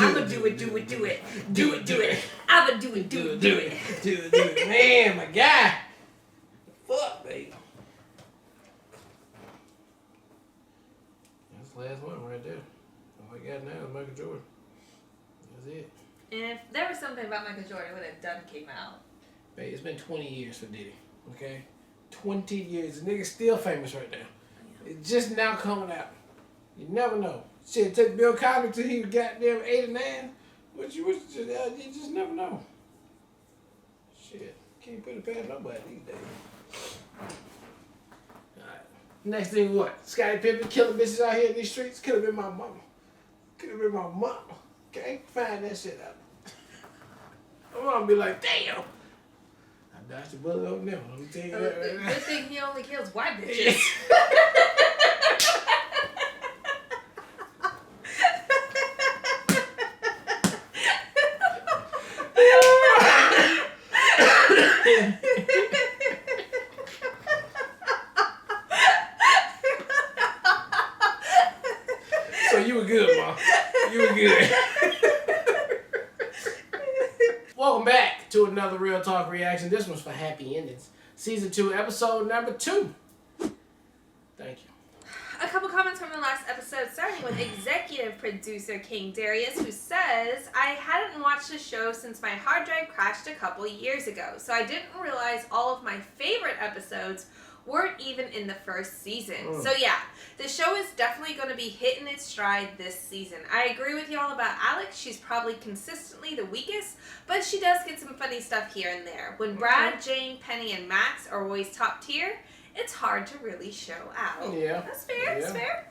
I'ma do it. I'ma do it. Man, my guy. Fuck, baby. That's the last one right there. All I got now is Michael Jordan. That's it. And if there was something about Michael Jordan, it would have done came out. Babe, it's been 20 years for Diddy. Okay? 20 years. The nigga's still famous right now. It's just now coming out. You never know. Shit, it took Bill Cosby till he was goddamn 8 or 9. You just never know. Shit. Can't put it past nobody these days. Alright. Next thing what? Scottie Pippen killing bitches out here in these streets? Could have been my mama. Could have been my mama. Okay? Find that shit out. I'm gonna be like, damn. I dodged the bullet on them. Let me tell you that right now. Good thing he only kills white bitches. So you were good, Ma. You were good. Welcome back to another Real Talk reaction. This one's for Happy Endings. Season 2, episode number 2. Thank you. A couple comments from the last episode, starting with executive producer King Darius, who says, I hadn't watched the show since my hard drive crashed a couple years ago, so I didn't realize all of my favorite episodes weren't even in the first season. So yeah, the show is definitely going to be hitting its stride this season. I agree with y'all about Alex. She's probably consistently the weakest, but she does get some funny stuff here and there. When Brad, Jane, Penny, and Max are always top tier, it's hard to really show out. Yeah. That's fair, that's fair.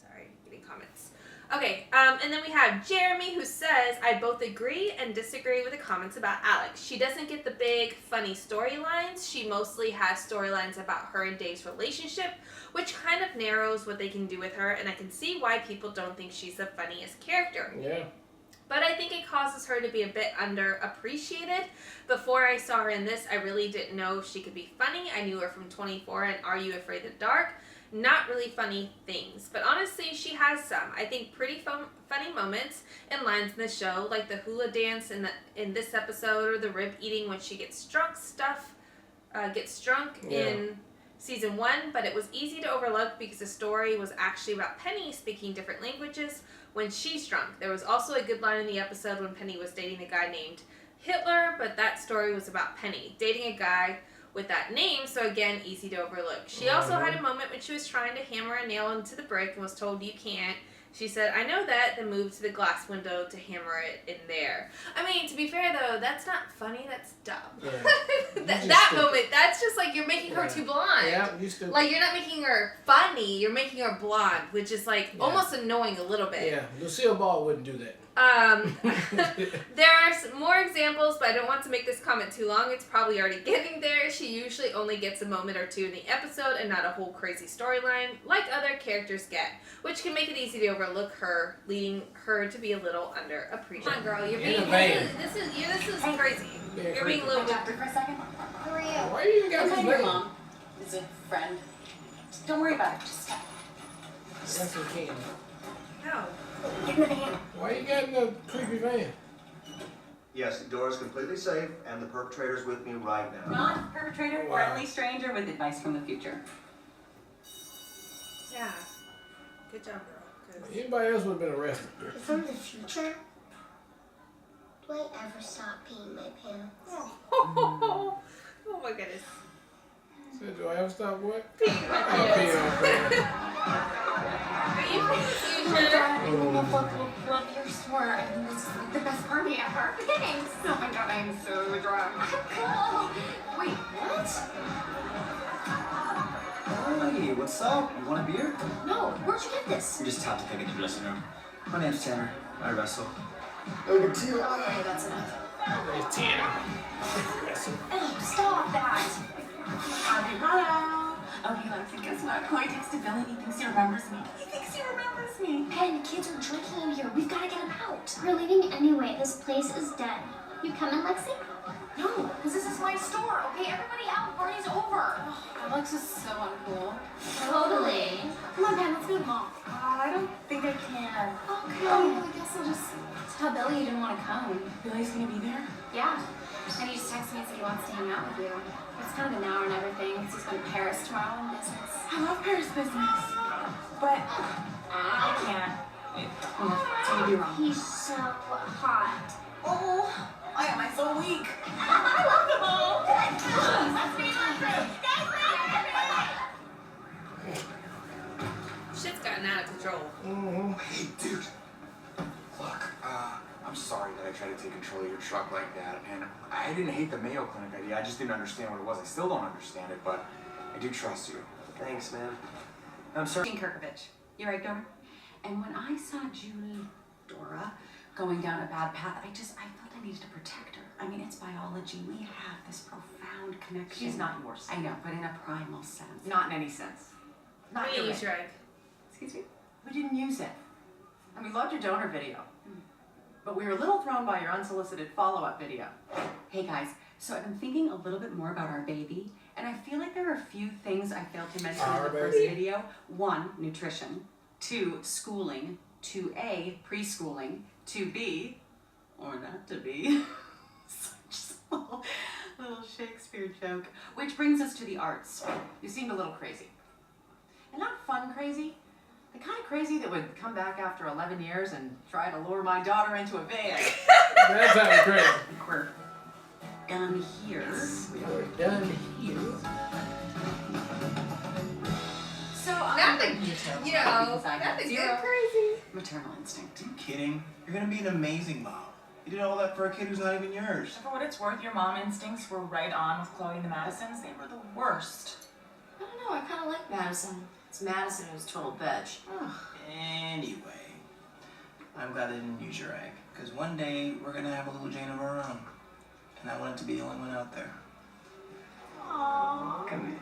Sorry, getting comments. Okay, and then we have Jeremy, who says, I both agree and disagree with the comments about Alex. She doesn't get the big, funny storylines. She mostly has storylines about her and Dave's relationship, which kind of narrows what they can do with her, and I can see why people don't think she's the funniest character. Yeah. But I think it causes her to be a bit underappreciated. Before I saw her in this, I really didn't know if she could be funny. I knew her from 24 and Are You Afraid of the Dark? Not really funny things, but honestly, she has some. I think pretty funny moments and lines in the show, like the hula dance in this episode, or the rib eating when she gets drunk in season 1, but it was easy to overlook because the story was actually about Penny speaking different languages when she's drunk. There was also a good line in the episode when Penny was dating a guy named Hitler, but that story was about Penny dating a guy with that name, so again, easy to overlook. She also had a moment when she was trying to hammer a nail into the brick and was told you can't. She said, I know that, then moved to the glass window to hammer it in there. I mean, to be fair though, that's not funny, that's dumb. Yeah. that moment, that's just like you're making her too blonde. Yeah, you stupid. Like you're not making her funny, you're making her blonde, which is like almost annoying a little bit. Yeah, Lucille Ball wouldn't do that. There are some more examples, but I don't want to make this comment too long. It's probably already getting there. She usually only gets a moment or two in the episode and not a whole crazy storyline like other characters get, which can make it easy to overlook her, leading her to be a little underappreciated. Come on, girl, you're being this is crazy. You're being a little bit. For a second. Who are you? Why you even got this your mom. Is a friend. Just don't worry about it. Just stop. That's okay. No. Get in the van. Why you got in the creepy van? Yes, the door is completely safe, and the perpetrator's with me right now. Not perpetrator, friendly stranger with advice from the future. Yeah. Good job, girl. Anybody else would have been arrested. From the future? Do I ever stop peeing my pants? Oh my goodness. So do I ever stop what? Peeing my pants. Are you from the future? I love your store. I think this is the best party ever. Thanks. Oh my god, I'm so drunk. Cool. Wait, what? Hey, what's up? You want a beer? No, where'd you get this? We just tapped to pick in the dressing room. My name's Tanner. I wrestle. Over 2. Okay, that's enough. There's Tanner. Oh, stop that. Hello. Okay, Lexi, guess what? Chloe texted Billy and he thinks he remembers me. He thinks he remembers me. Pen, kids are drinking in here. We've got to get them out. We're leaving anyway. This place is dead. You coming, Lexi? No, because this is my store, okay? Everybody out, party's over. Alex is so uncool. Totally. Come on, Pam, let's go to the mall. I don't think I can. Okay, well, I guess I'll just tell Billy you didn't want to come. Billy's gonna be there? Yeah. And he just texted me and said he wants to hang out with you. It's kind of an hour and everything because he's going to Paris tomorrow on business. I love Paris business. But I can't. It's gonna be wrong. He's so hot. Oh, why am I so weak? I love the ball. Let's be Shit's gotten out of control. Hey, dude. Look, I'm sorry that I tried to take control of your truck like that, and I didn't hate the Mayo Clinic idea. I just didn't understand what it was. I still don't understand it, but I do trust you. Thanks, man. I'm sorry. Kirkovich. You right, Dora? And when I saw Julie, Dora, going down a bad path, I felt I needed to protect her. I mean, it's biology. We have this profound connection. She's not yours. I know, but in a primal sense. Not in any sense. Not We your use way. your egg. Excuse me? We didn't use it. And we loved your donor video. But we were a little thrown by your unsolicited follow-up video. Hey guys, so I've been thinking a little bit more about our baby, and I feel like there are a few things I failed to mention in the first video. 1, nutrition. 2, schooling. 2A, preschooling. 2B, or not to be, such a little Shakespeare joke. Which brings us to the arts. You seemed a little crazy. And not fun crazy. The kind of crazy that would come back after 11 years and try to lure my daughter into a van. That's how it's crazy. We're done here. We're done here. So Nothing, you know, nothing Zero. crazy. Maternal instinct. Are you kidding? You're gonna be an amazing mom. You did all that for a kid who's not even yours. For what it's worth, your mom instincts were right on with Chloe and the Madisons. They were the worst. I don't know, I kind of like Madison. It's Madison who's total bitch. Anyway, I'm glad I didn't use your egg, because one day we're gonna have a little Jane of our own, and I want it to be the only one out there. Aww. Come here.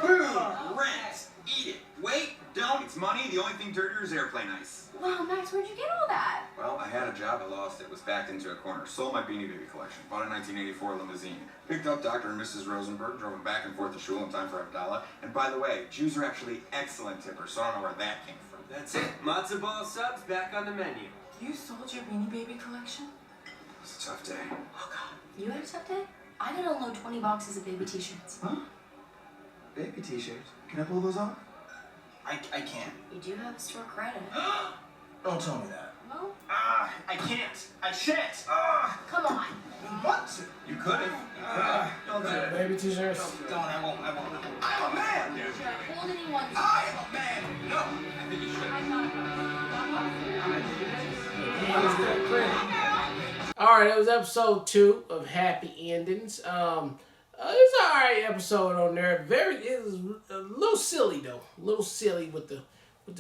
Boom! Rent! Eat it! Wait! Don't! It's money. The only thing dirtier is airplane ice. Wow, Max, where'd you get all that? Well, I had a job, I lost it, was backed into a corner, sold my Beanie Baby collection, bought a 1984 limousine, picked up Dr. and Mrs. Rosenberg, drove them back and forth to shul in time for Abdallah, and by the way, Jews are actually excellent tippers, so I don't know where that came from. That's it. Matzo ball subs back on the menu. You sold your Beanie Baby collection? It was a tough day. Oh, God. You had a tough day? I gotta unload 20 boxes of baby t-shirts. Huh? Baby t-shirts. Can I pull those off? I can't. You do have a store credit. Don't tell me that. Well, I can't. I shan't. come on. What? You could've. Don't do it. Baby t-shirts. Don't. I won't. I'm a man. Should I hold anyone? I am a man. No. I think you should. Alright, that was episode 2 of Happy Endings. It's an alright episode on there. It was a little silly though. A little silly with the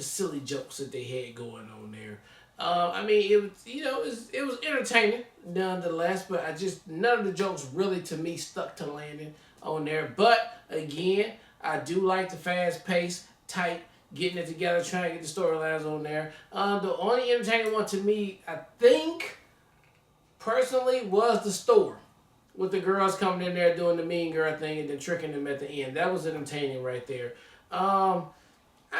silly jokes that they had going on there. I mean, it was it was entertaining nonetheless, but none of the jokes really to me stuck to landing on there. But again, I do like the fast pace, tight, getting it together, trying to get the storylines on there. The only entertaining one to me, I think, personally, was the store. With the girls coming in there doing the mean girl thing and then tricking them at the end. That was entertaining right there. I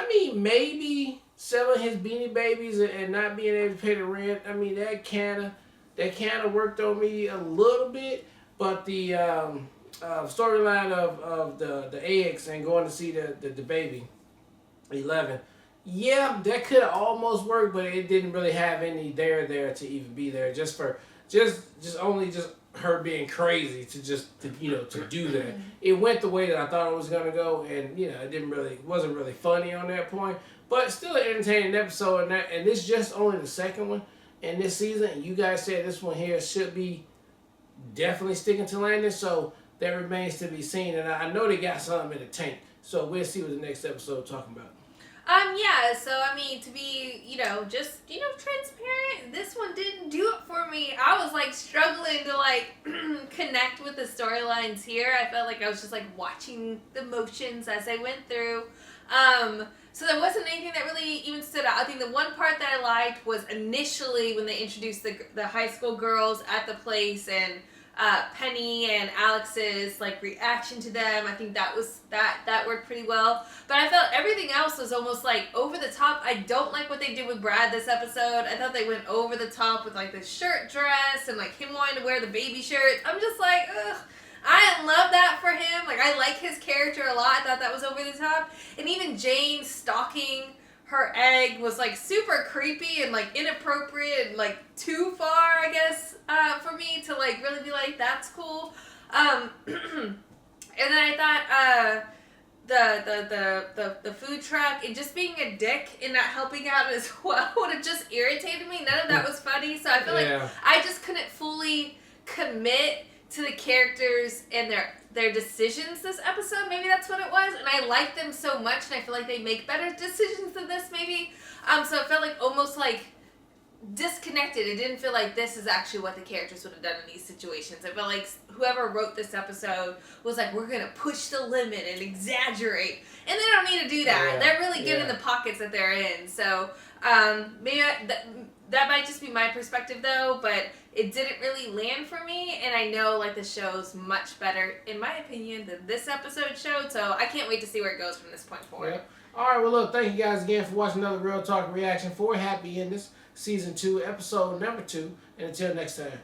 mean, maybe selling his Beanie Babies and not being able to pay the rent. I mean, that kind of worked on me a little bit. But the storyline of the eggs and going to see the baby, 11. Yeah, that could have almost worked, but it didn't really have any there to even be there. Just only her being crazy to do that. It went the way that I thought it was gonna go, and it wasn't really funny on that point. But still an entertaining episode, and this is just only the second one in this season. And you guys said this one here should be definitely sticking to landing, so that remains to be seen. And I know they got something in the tank, so we'll see what the next episode talking about. Yeah, so I mean, to be, transparent, this one didn't do it for me. I was struggling to connect with the storylines here. I felt like I was just watching the motions as I went through. So there wasn't anything that really even stood out. I think the one part that I liked was initially when they introduced the high school girls at the place and Penny and Alex's like reaction to them. I think that worked pretty well. But I felt everything else was almost like over the top. I don't like what they did with Brad this episode. I thought they went over the top with like the shirt dress and like him wanting to wear the baby shirts. I'm just like, ugh. I didn't love that for him. Like, I like his character a lot. I thought that was over the top. And even Jane stalking her egg was, like, super creepy and, like, inappropriate and, like, too far, I guess, for me to, like, really be like, that's cool. And then I thought, the food truck and just being a dick and not helping out as well would have just irritated me. None of that was funny. So I feel like I just couldn't fully commit to the characters and their decisions this episode. Maybe that's what it was. And I like them so much and I feel like they make better decisions than this maybe. So it felt like almost like disconnected. It didn't feel like this is actually what the characters would have done in these situations. I felt like whoever wrote this episode was like, we're going to push the limit and exaggerate. And they don't need to do that. Yeah. They're really good in the pockets that they're in. So maybe that might just be my perspective though, but it didn't really land for me, and I know like the show's much better, in my opinion, than this episode showed, so I can't wait to see where it goes from this point forward. Yeah. Alright, well look, thank you guys again for watching another Real Talk reaction for Happy Endings, Season 2, Episode number 2, and until next time.